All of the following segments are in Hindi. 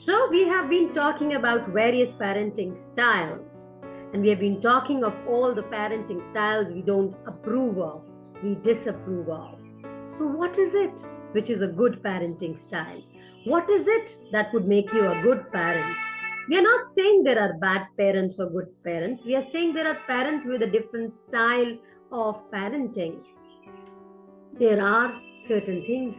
So, we have been talking about various parenting styles, and we have been talking of all the parenting styles we don't approve of, we disapprove of. So, what is it which is a good parenting style? What is it that would make you a good parent? We are not saying there are bad parents or good parents. We are saying there are parents with a different style of parenting. There are certain things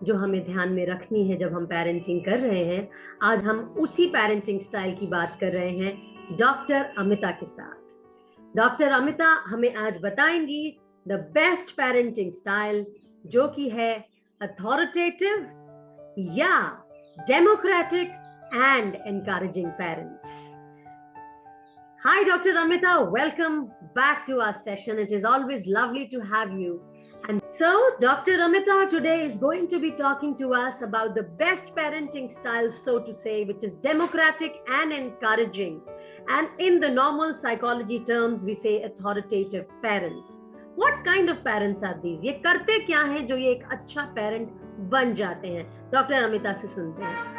जो हमें ध्यान में रखनी है जब हम पेरेंटिंग कर रहे हैं. आज हम उसी पेरेंटिंग स्टाइल की बात कर रहे हैं डॉक्टर अमिता के साथ. डॉक्टर अमिता हमें आज बताएंगी द बेस्ट पेरेंटिंग स्टाइल, जो कि है अथॉरिटेटिव या democratic and encouraging parents. Hi Dr. Amita, welcome back to our session. It is always lovely to have you. And so, Dr. Amita today is going to be talking to us about the best parenting style, so to say, which is democratic and encouraging. And in the normal psychology terms, we say authoritative parents. What kind of parents are these? ये करते क्या हैं जो ये एक अच्छा parent बन जाते हैं? डॉक्टर अमिता से सुनते हैं.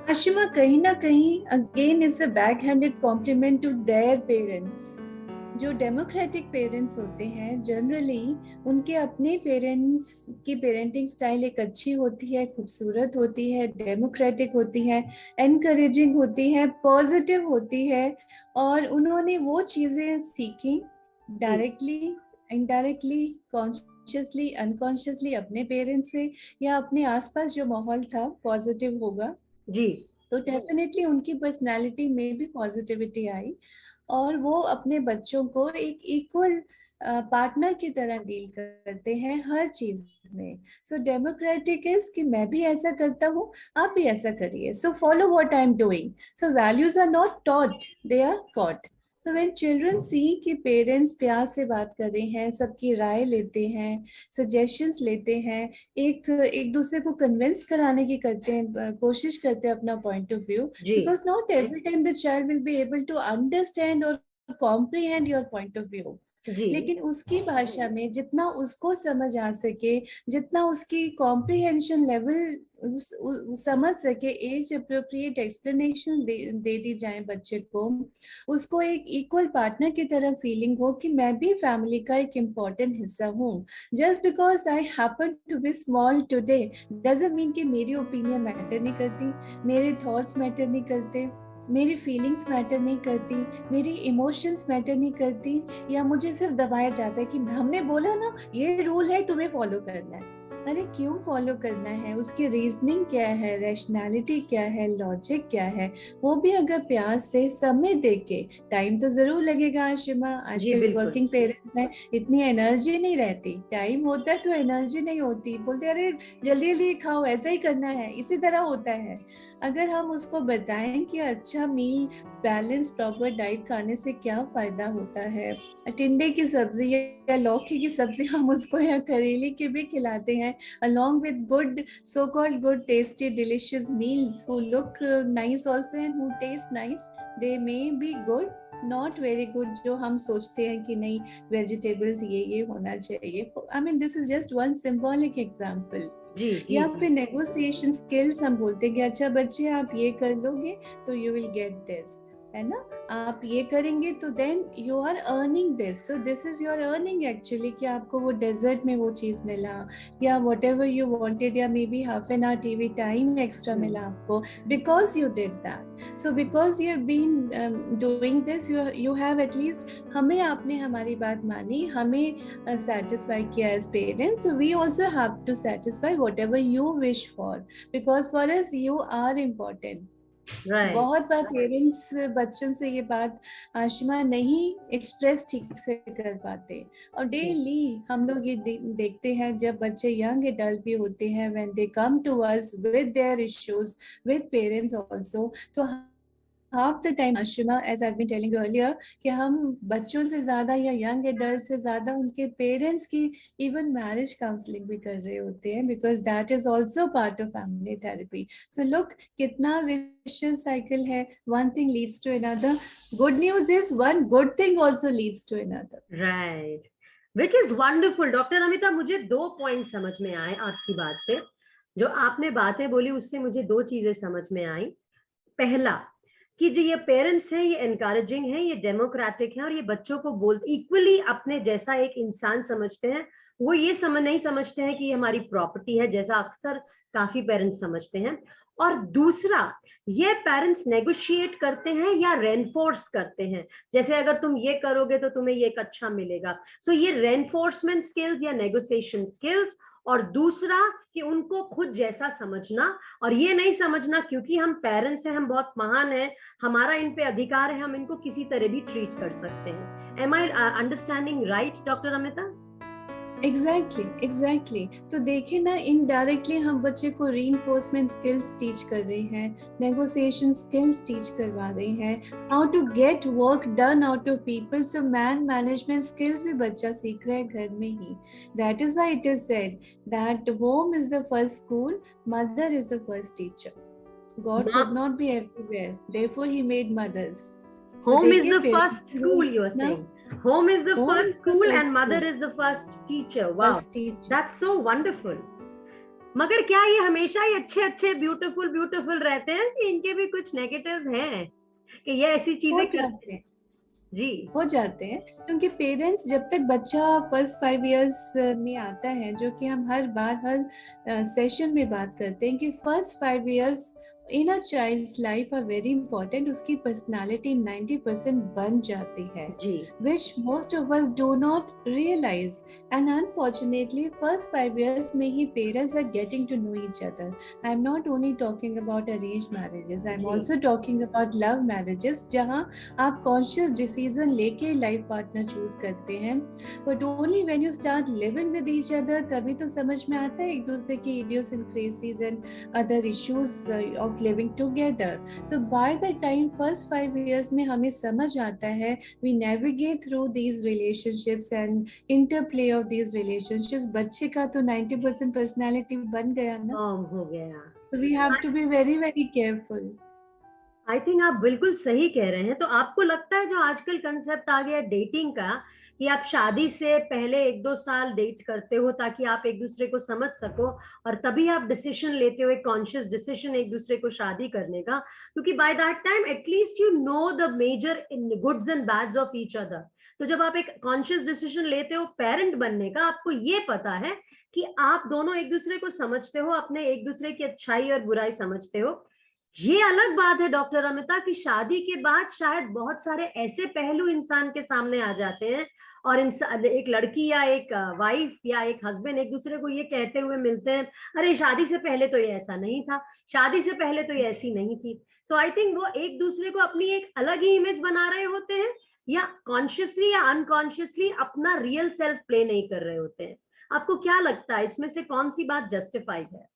आशिमा, कहीं ना कहीं again is a backhanded compliment to their parents. जो डेमोक्रेटिक पेरेंट्स होते हैं जनरली उनके अपने पेरेंट्स की पेरेंटिंग स्टाइल एक अच्छी होती है, खूबसूरत होती है, डेमोक्रेटिक होती है, एनकरेजिंग होती है, पॉजिटिव होती है, और उन्होंने वो चीज़ें सीखी डायरेक्टली, इनडायरेक्टली, कॉन्शियसली, अनकॉन्शियसली अपने पेरेंट्स से या अपने आसपास जो माहौल था पॉजिटिव होगा जी. तो डेफिनेटली उनकी पर्सनालिटी में भी पॉजिटिविटी आई और वो अपने बच्चों को एक इक्वल पार्टनर की तरह डील करते हैं हर चीज में. सो डेमोक्रेटिक इज कि मैं भी ऐसा करता हूँ, आप भी ऐसा करिए. So follow what I am doing. So values are not taught, they are caught. So when children see कि पेरेंट्स प्यार से बात कर रहे हैं, सबकी राय लेते हैं, सजेशंस लेते हैं, एक दूसरे को कन्विंस कराने की करते हैं, कोशिश करते हैं अपना point of view, because not every time the child will be able to understand और comprehend your point of view. लेकिन उसकी भाषा में जितना उसको समझ आ सके, जितना उसकी कॉम्प्रिहेंशन लेवल समझ सके, एज अप्रोप्रिएट एक्सप्लेनेशन दे दी जाए बच्चे को, उसको एक इक्वल पार्टनर की तरह फीलिंग हो कि मैं भी फैमिली का एक इम्पोर्टेंट हिस्सा हूँ. Just because I happen to be small today doesn't mean कि मेरी ओपिनियन मैटर नहीं करती, मेरे थॉट्स मैटर नहीं करते, मेरी फीलिंग्स मैटर नहीं करती, मेरी इमोशंस मैटर नहीं करती, या मुझे सिर्फ दबाया जाता है कि हमने बोला ना ये रूल है तुम्हें फॉलो करना है. अरे क्यों फॉलो करना है? उसकी रीजनिंग क्या है, रैशनैलिटी क्या है, लॉजिक क्या है, वो भी अगर प्यार से समय देके. टाइम तो जरूर लगेगा आशिमा, आजकल वर्किंग पेरेंट्स हैं, इतनी एनर्जी नहीं रहती. टाइम होता है तो एनर्जी नहीं होती, बोलते अरे जल्दी जल्दी खाओ, ऐसा ही करना है, इसी तरह होता है. अगर हम उसको बताएं कि अच्छा मील, बैलेंस, प्रॉपर डाइट खाने से क्या फायदा होता है, टिंडे की सब्जी या लौकी की सब्जी हम उसको या करेले की भी खिलाते हैं, along with good, so-called good, tasty, delicious meals who look nice also and who taste nice. They may be good, not very good, जो हम सोचते हैं कि नहीं वेजिटेबल्स ये होना चाहिए. I mean this is just one symbolic example. या फिर नेगोशिएशन स्किल्स हम बोलते हैं कि अच्छा बच्चे आप ये कर लोगे तो यू विल गेट दिस, है ना, आप ये करेंगे तो then you are earning this, so this is your earning actually, कि आपको वो डेजर्ट में वो चीज मिला या वट एवर यू वांटेड, या maybe half an hour TV time extra मिला आपको because you did that. So because you have been doing this, you have at least, हमें आपने हमारी बात मानी, हमें satisfy किया as parents, so we also have to satisfy whatever you wish for, because for us you are important. Right. बहुत बार पेरेंट्स बच्चों से ये बात आशिमा नहीं एक्सप्रेस ठीक से कर पाते, और डेली हम लोग ये देखते हैं जब बच्चे यंग एडल्ट भी होते हैं, when they come to us with their issues with parents also, तो half the time Ashima, as I've been telling you earlier, कि हम बच्चों से ज्यादा या यंग एडल्ट से ज्यादा उनके पेरेंट्स की इवन मैरिज काउंसलिंग भी कर रहे होते हैं, because that is also part of family therapy. So look कितना विशियस साइकिल है, one thing leads to another. Good news is one good thing also leads to another. Right, which is wonderful. Doctor Amita, मुझे 2 पॉइंट समझ में आए आपकी बात से. जो आपने बातें बोली उससे मुझे दो चीजें समझ में आई। पहला, कि जो ये पेरेंट्स हैं ये एनकरेजिंग है, ये डेमोक्रेटिक है, और ये बच्चों को बोल इक्वली अपने जैसा एक इंसान समझते हैं। वो ये नहीं समझते हैं कि ये हमारी प्रॉपर्टी है, जैसा अक्सर काफी पेरेंट्स समझते हैं। और दूसरा, ये पेरेंट्स नेगोशिएट करते हैं या रेनफोर्स करते हैं, जैसे अगर तुम ये करोगे तो तुम्हें ये एक अच्छा मिलेगा। सो ये रेनफोर्समेंट स्किल्स या नेगोशिएशन स्किल्स, और दूसरा कि उनको खुद जैसा समझना, और ये नहीं समझना क्योंकि हम पेरेंट्स हैं, हम बहुत महान हैं, हमारा इन पे अधिकार है, हम इनको किसी तरह भी ट्रीट कर सकते हैं। Am I understanding right doctor Amita? Exactly. तो देखिए ना, इनडायरेक्टली हम बच्चे को रीइंफोर्समेंट स्किल्स टीच कर रहे हैं, नेगोशिएशन स्किल्स टीच करवा रहे हैं, how to get work done out of people. So management skills भी बच्चा सीख रहा है घर में ही। That is why it is said that home is the first school, mother is the first teacher. God could not be everywhere, therefore he made mothers. Home is the first school, you are saying. Home is the first school and mother is the first teacher. Wow, that's so wonderful. मगर क्या ये हमेशा ही अच्छे अच्छे ब्यूटीफुल रहते हैं कि इनके भी कुछ नेगेटिव्स हैं, कि ये ऐसी चीजें करते हैं? जी, हो जाते हैं, क्योंकि पेरेंट्स जब तक बच्चा फर्स्ट 5 इयर्स में आता है, जो कि हम हर बार हर सेशन में बात करते हैं कि first 5 years in a child's life are very important. उसकी पर्सनालिटी 90% बन जाती है, which most of us do not realise. And unfortunately first 5 years में ही parents are getting to know each other. I am not only talking about arrange marriages, I am also talking about love marriages, जहाँ आप कॉन्शियस डिसीजन लेके लाइफ पार्टनर चूज करते हैं। But only when you start living with each other, तभी तो समझ में आता है एक दूसरे की इडियोसिंक्रेसीज and other issues of living together. So by the time first 5 years में हमें समझ आता है, we navigate through these relationships and interplay of these relationships, बच्चे का तो 90% personality बन गया ना, हो गया। So we have to be very very careful. I think आप बिल्कुल सही कह रहे हैं। तो आपको लगता है जो आजकल कंसेप्ट आ गया डेटिंग का, कि आप शादी से पहले 1-2 साल डेट करते हो ताकि आप एक दूसरे को समझ सको, और तभी आप डिसीजन लेते हो, एक कॉन्शियस डिसीजन एक दूसरे को शादी करने का, क्योंकि by that time at least you know the major in goods and bads of each other. तो जब आप एक कॉन्शियस डिसीजन लेते हो पेरेंट बनने का, आपको ये पता है कि आप दोनों एक दूसरे को समझते हो, अपने एक दूसरे की अच्छाई और बुराई समझते हो। ये अलग बात है डॉक्टर अमिता कि शादी के बाद शायद बहुत सारे ऐसे पहलू इंसान के सामने आ जाते हैं, और एक लड़की या एक वाइफ या एक हस्बैंड एक दूसरे को ये कहते हुए मिलते हैं, अरे शादी से पहले तो ये ऐसा नहीं था, शादी से पहले तो ये ऐसी नहीं थी। सो आई थिंक वो एक दूसरे को अपनी एक अलग ही इमेज बना रहे होते हैं, या कॉन्शियसली या अनकॉन्शियसली अपना रियल सेल्फ प्ले नहीं कर रहे होते हैं। आपको क्या लगता है इसमें से कौन सी बात जस्टिफाइड है?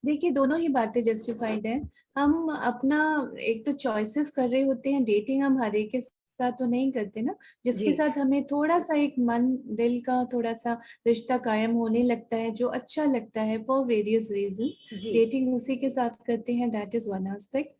देखिए, दोनों ही बातें जस्टिफाइड है। हम अपना एक तो चॉइसेस कर रहे होते हैं, डेटिंग हम हर एक के साथ तो नहीं करते ना, जिसके साथ हमें थोड़ा सा एक मन दिल का थोड़ा सा रिश्ता कायम होने लगता है, जो अच्छा लगता है फॉर वेरियस रीजंस, डेटिंग उसी के साथ करते हैं। That is one aspect.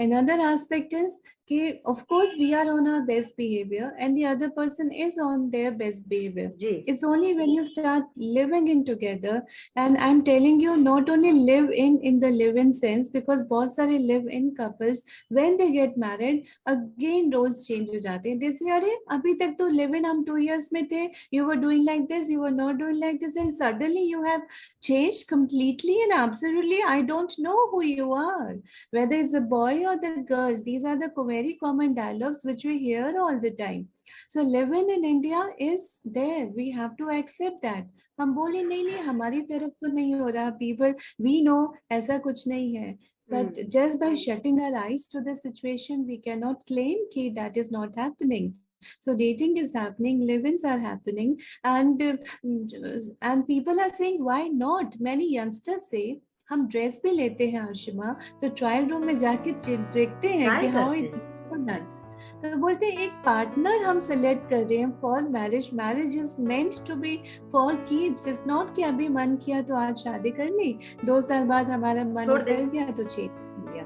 Another aspect is कि of course we are on our best behavior and the other person is on their best behavior. It's only when you start living in together, and I'm telling you, not only live in the live-in sense, because बहुत सारे live-in couples when they get married again roles change हो जाते हैं। They say अरे अभी तक तो live-in हम 2 years में थे, you were doing like this, you were not doing like this, and suddenly you have changed completely and absolutely. I don't know who you are, whether it's a boy or the girl. These are the very common dialogues which we hear all the time. So living in India is there. We have to accept that. हम बोले नहीं नहीं हमारी तरफ तो नहीं हो रहा. People, we know ऐसा कुछ नहीं है. But just by shutting our eyes to the situation, we cannot claim कि that is not happening. So dating is happening, live-ins are happening, and people are saying why not? Many youngsters say हम ड्रेस भी लेते हैं आशिमा, तो ट्रायल रूम में जाके देखते हैं कि हाउ इट नाइस, तो बोलते हैं एक पार्टनर हम सिलेक्ट कर रहे हैं for marriage. Marriage is meant to be for keeps. It's not कि अभी मन किया तो आज शादी कर ली, 2 साल बाद हमारा मन उतर गया तो चेंज कर लिया.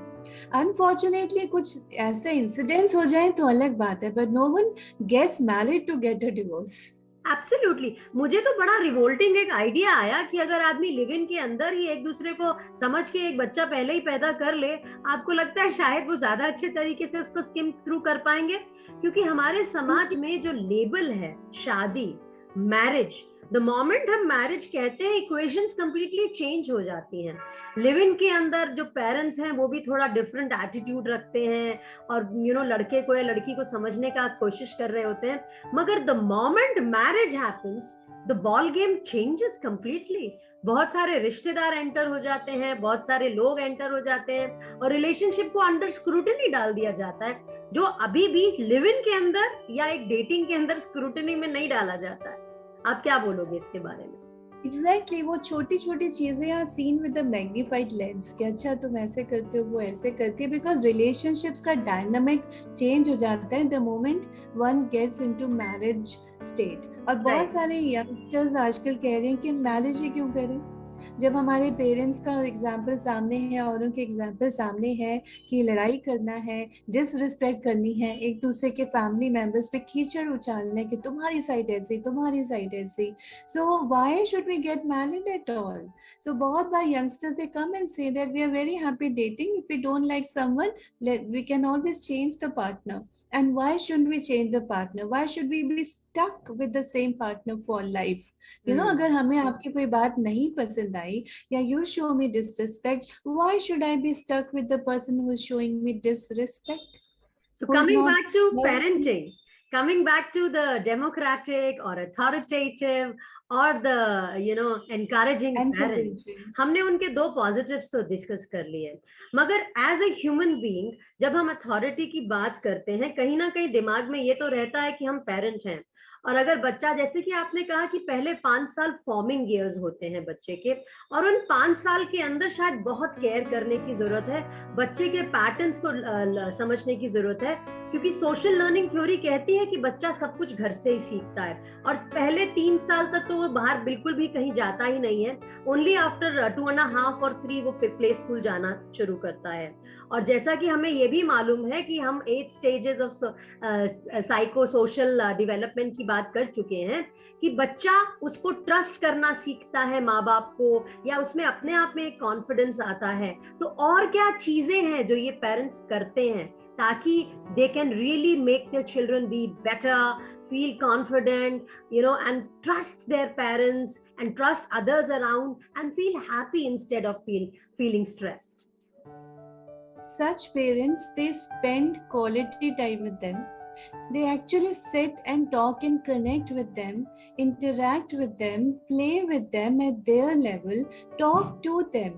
अनफॉर्चुनेटली कुछ ऐसे इंसिडेंट्स हो जाए तो अलग बात है, but no one gets married to get a divorce. Absolutely. मुझे तो बड़ा रिवोल्टिंग एक आइडिया आया कि अगर आदमी लिव इन के अंदर ही एक दूसरे को समझ के एक बच्चा पहले ही पैदा कर ले, आपको लगता है शायद वो ज्यादा अच्छे तरीके से उसको स्किम थ्रू कर पाएंगे? क्योंकि हमारे समाज में जो लेबल है शादी, मैरिज, द मोमेंट हम मैरिज कहते हैं इक्वेशंस कंप्लीटली चेंज हो जाती हैं। लिव इन के अंदर जो पेरेंट्स हैं वो भी थोड़ा डिफरेंट एटीट्यूड रखते हैं और लड़के को या लड़की को समझने का कोशिश कर रहे होते हैं, मगर the moment marriage happens the ball game changes completely. बहुत सारे रिश्तेदार एंटर हो जाते हैं, बहुत सारे लोग एंटर हो जाते हैं और रिलेशनशिप को अंडर स्क्रूटनी डाल दिया जाता है, जो अभी भी लिव इन के अंदर या एक डेटिंग के अंदर स्क्रूटनी में नहीं डाला जाता है। आप क्या बोलोगे इसके बारे में? एग्जैक्टली वो छोटी छोटी चीजें are seen with the magnified lens कि अच्छा तुम ऐसे करते हो, वो ऐसे करती है, बिकॉज रिलेशनशिप्स का डायनामिक चेंज हो जाता है the moment one gets into marriage state. और बहुत सारे यंगस्टर्स आजकल कह रहे हैं कि मैरिज ही क्यों करें, जब हमारे पेरेंट्स का एग्जाम्पल सामने है, औरों के एग्जाम्पल सामने है कि लड़ाई करना है, डिसरिस्पेक्ट करनी है, एक दूसरे के फैमिली मेंबर्स पे कीचड़ उछालने कि तुम्हारी साइड ऐसी, तुम्हारी साइड ऐसी, so why should we get married at all? So बहुत बार youngsters they come and say that we are very happy dating, if we don't like someone we can always change the partner. And why shouldn't we change the partner? Why should we be stuck with the same partner for life? You know, अगर हमें आपकी कोई बात नहीं पसंद आई या you show me disrespect, why should I be stuck with the person who is showing me disrespect? So coming back to parenting, coming back to the democratic or authoritative or the encouraging parents, हमने उनके दो पॉजिटिव्स तो डिस्कस कर लिए, मगर एज ए ह्यूमन बीइंग जब हम अथॉरिटी की बात करते हैं, कहीं ना कहीं दिमाग में ये तो रहता है कि हम पेरेंट्स हैं, और अगर बच्चा, जैसे कि आपने कहा कि पहले 5 साल फॉर्मिंग ईयर्स होते हैं बच्चे के, और उन 5 साल के अंदर शायद बहुत केयर करने की जरूरत है, बच्चे के पैटर्न्स को समझने की जरूरत है, क्योंकि सोशल लर्निंग थ्योरी कहती है कि बच्चा सब कुछ घर से ही सीखता है, और पहले 3 साल तक तो वो बाहर बिल्कुल भी कहीं जाता ही नहीं है, ओनली आफ्टर 2.5 और 3 वो प्ले स्कूल जाना शुरू करता है। और जैसा कि हमें ये भी मालूम है कि हम 8 stages of psycho social development की बात कर चुके हैं, कि बच्चा उसको ट्रस्ट करना सीखता है माँ बाप को, या उसमें अपने आप में एक कॉन्फिडेंस आता है। तो और क्या चीजें हैं जो ये पेरेंट्स करते हैं ताकि they can really make their children be better, feel confident, and trust their parents and trust others around and feel happy instead of feeling stressed? Such parents, they spend quality time with them. They actually sit and talk and connect with them, interact with them, play with them at their level, talk to them.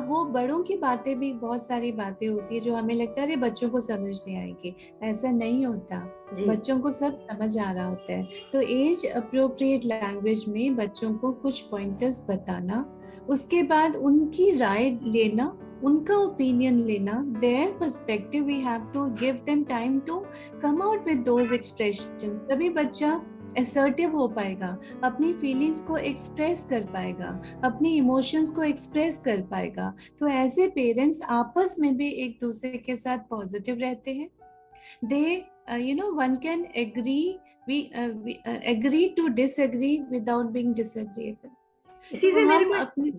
वो बड़ों की बातें भी, बहुत सारी बातें होती है जो हमें लगता है बच्चों को समझ नहीं आएगी, ऐसा नहीं होता, बच्चों को सब समझ आ रहा होता है। तो एज अप्रोप्रिएट लैंग्वेज में बच्चों को कुछ पॉइंटर्स बताना, उसके बाद उनकी राय लेना, उनका ओपिनियन लेना, their perspective, we have to give them time to come out with those expressions. तभी बच्चा assertive हो पाएगा, अपनी फीलिंग्स को एक्सप्रेस कर पाएगा, अपनी इमोशंस को एक्सप्रेस कर पाएगा। तो ऐसे पेरेंट्स आपस में भी एक दूसरे के साथ पॉजिटिव रहते हैं। They one can agree to disagree without being disagreeable. इसी से हम अपने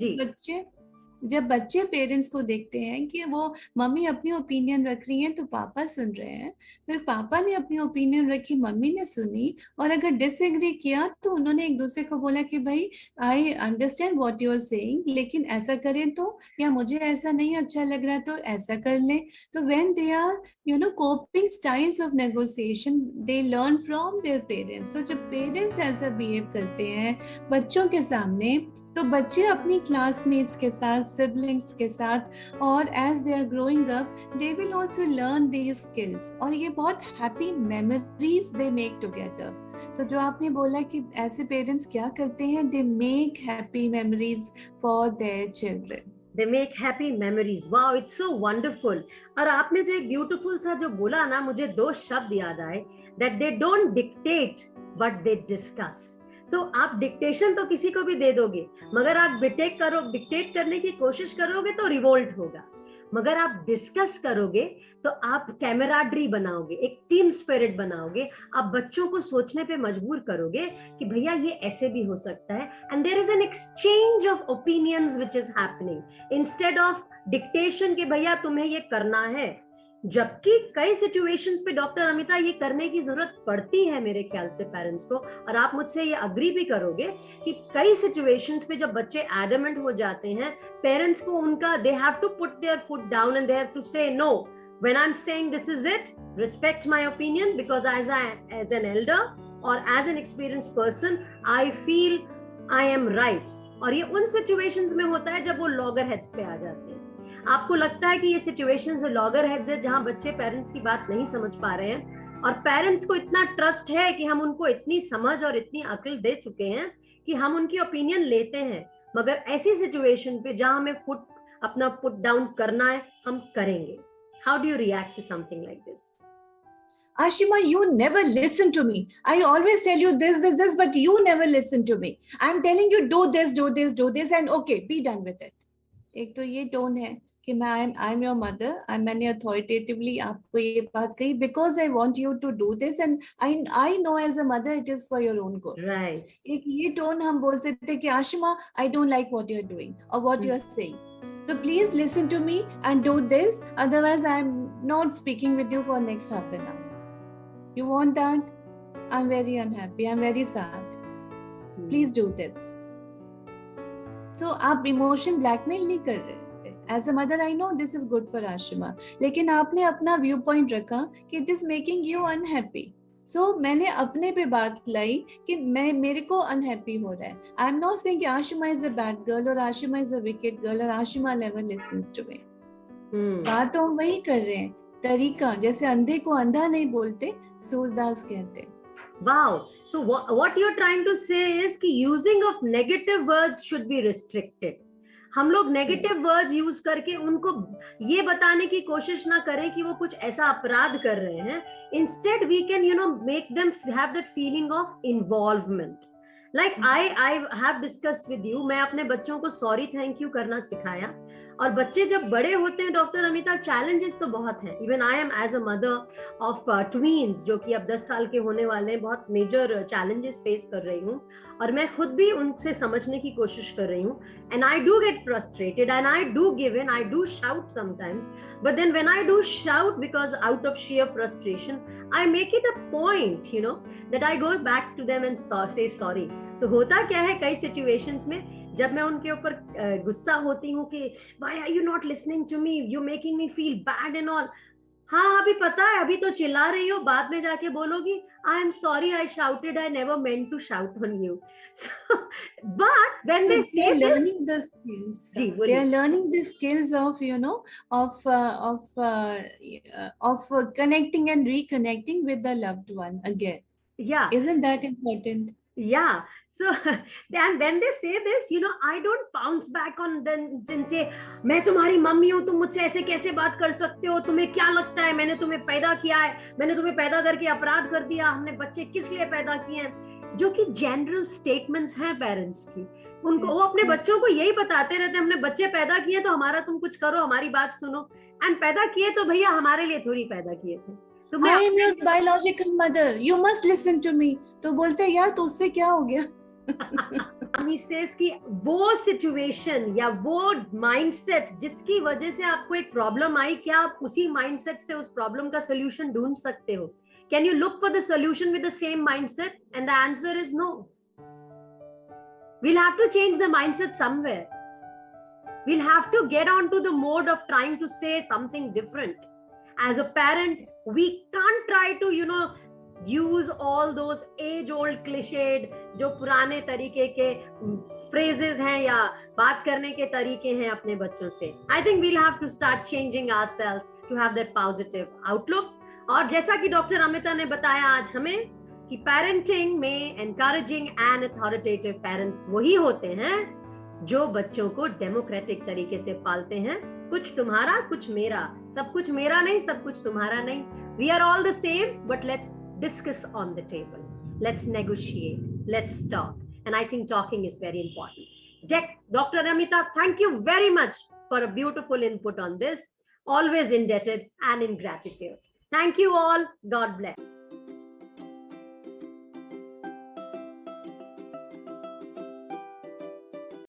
जब बच्चे पेरेंट्स को देखते हैं कि वो मम्मी अपनी ओपिनियन रख रही हैं तो पापा सुन रहे हैं, फिर पापा ने अपनी ओपिनियन रखी, मम्मी ने सुनी, और अगर डिसएग्री किया तो उन्होंने एक दूसरे को बोला कि भाई I understand what you are saying, लेकिन ऐसा करें तो, या मुझे ऐसा नहीं अच्छा लग रहा तो ऐसा कर लें। तो when they are coping styles of negotiation, they learn from their parents. तो जब पेरेंट्स ऐसा बिहेव करते हैं बच्चों के सामने, तो बच्चे अपनी क्लासमेट्स के साथ, सिबलिंग्स के साथ, और as they are growing up they will also learn these skills, और ये बहुत happy memories they make together. So जो आपने बोला कि ऐसे पेरेंट्स क्या करते हैं, they make happy memories for their children. They make happy memories. Wow, it's so wonderful. और आपने जो एक ब्यूटीफुल सा जो बोला ना, मुझे 2 शब्द याद आए, that they don't dictate but they discuss. So आप डिक्टेशन तो किसी को भी दे दोगे, मगर आप डिक्टेट करने की कोशिश करोगे तो रिवोल्ट होगा। मगर आप डिस्कस करोगे तो आप कैमराडरी बनाओगे, एक टीम स्पिरिट बनाओगे, आप बच्चों को सोचने पे मजबूर करोगे कि भैया ये ऐसे भी हो सकता है, and there is an exchange of opinions which is happening instead of dictation कि भैया तुम्हें ये करना है। जबकि कई सिचुएशंस पे डॉक्टर अमिता ये करने की जरूरत पड़ती है मेरे ख्याल से पेरेंट्स को, और आप मुझसे ये अग्री भी करोगे कि कई सिचुएशंस पे जब बच्चे एडमेंट हो जाते हैं, पेरेंट्स को उनका they have to put their foot down and they have to say no, when I am saying this is it, respect my opinion because as an elder और as an experienced person I feel I am right. और ये उन सिचुएशंस में होता है जब वो लॉगर हेड्स पे आ जाते हैं। आपको लगता है कि ये सिचुएशंस लॉगर हेड्स है जहां बच्चे पेरेंट्स की बात नहीं समझ पा रहे हैं, और पेरेंट्स को इतना ट्रस्ट है कि हम उनको इतनी समझ और इतनी अक्ल दे चुके हैं कि हम उनकी ओपिनियन लेते हैं, मगर ऐसी सिचुएशन पे जहां हमें अपना पुट डाउन करना है हम करेंगे। How do you react to something like this? Ashima, you never listen to me. I always tell you this, but you never listen to me. I'm telling you do this, and okay, be done with it. एक तो ये टोन है कि I'm your mother, मैंने authoritatively आपको ये बात कही because I want you to do this, and I know as a mother it is for your own good. Right. एक ये टोन हम बोल सकते कि Ashima, I don't like what you're doing or what you're saying. So please listen to me and do this, otherwise I'm not speaking with you for next half an hour. You want that? I'm very unhappy. I'm very sad. Please do this. So आप इमोशन ब्लैकमेल नहीं कर रहे। As a mother, I know this is good for Ashima. लेकिन आपने अपना व्यू पॉइंट रखा कि it is making you unhappy. So मैंने अपने पे बात लाई कि मेरे को अनहैप्पी हो रहा है. I'm not saying कि Ashima is a bad girl और Ashima is a wicked girl और Ashima never listens to me. बात तो हम वही कर रहे हैं, तरीका, जैसे अंधे को अंधा नहीं बोलते, सूरदास कहते। Wow. So what you're trying to say is कि using of negative words should be restricted. हम लोग नेगेटिव वर्ड्स यूज करके उनको ये बताने की कोशिश ना करें कि वो कुछ ऐसा अपराध कर रहे हैं। Instead we can make them have that feeling of involvement. Like I have discussed with you, मैं अपने बच्चों को सॉरी थैंक यू करना सिखाया, और बच्चे जब बड़े होते हैं डॉक्टर अमिता, चैलेंजेस तो बहुत हैं। Even I am as a mother of tweens जो कि अब 10 साल के होने वाले हैं, बहुत मेजर चैलेंजेस फेस कर रही हूँ, और मैं खुद भी उनसे समझने की कोशिश कर रही हूँ। And I do get frustrated and I do give in, I do shout sometimes, but then when I do shout because out of sheer frustration, I make it a point, that I go back to them and say sorry. तो होता क्या है कई सिचुएशंस में, जब मैं उनके ऊपर गुस्सा होती हूँ कि why are you not listening to me, you're making me feel bad and all, हाँ अभी पता है, अभी तो चिल्ला रही हो, बाद में जाके बोलोगी I am sorry I shouted, I never meant to shout on you. So, but when they say learning the skills, they are learning the skills of of connecting and reconnecting with the loved one again. Yeah, isn't that important? Yeah. So then when they say this, I don't bounce back on them and say, मैं तुम्हारी मम्मी हूँ, तुम मुझसे ऐसे कैसे बात कर सकते हो, तुम्हें क्या लगता है, मैंने तुम्हें पैदा किया है, मैंने तुम्हें पैदा करके अपराध कर दिया, हमने बच्चे किस लिए पैदा किए हैं, जो कि जनरल स्टेटमेंट्स हैं पेरेंट्स की। उनको वो अपने बच्चों को यही बताते रहते हैं, हमने बच्चे पैदा किए तो हमारा तुम कुछ करो, हमारी बात सुनो, एंड पैदा किए तो भैया हमारे लिए थोड़ी पैदा किए थे। तो I am your biological mother, you must listen to me. तो बोलते यार तो उससे क्या हो गया? He says कि वो सिचुएशन या वो माइंडसेट जिसकी वजह से आपको एक प्रॉब्लम आई, क्या आप उसी माइंडसेट से उस प्रॉब्लम का सोल्यूशन ढूंढ सकते हो? Can you look for the solution with the same mindset? And the answer is no. We'll have to change the mindset somewhere. We'll have to get onto the mode of trying to say something different. As a parent, we can't try to, use all those age-old cliched, जो पुराने तरीके के phrases हैं या बात करने के तरीके हैं अपने बच्चों से. I think we'll have to start changing ourselves to have that positive outlook. और जैसा कि डॉक्टर अमिता ने बताया आज हमें कि पेरेंटिंग में encouraging and authoritative parents वही होते हैं जो बच्चों को डेमोक्रेटिक तरीके से पालते हैं. कुछ तुम्हारा कुछ मेरा, सब कुछ मेरा नहीं, सब कुछ तुम्हारा नहीं. We are all the same, but let's discuss on the table. Let's negotiate. Let's talk. And I think talking is very important. Dr. Amita, thank you very much for a beautiful input on this. always indebted and in gratitude. Thank you all. God bless.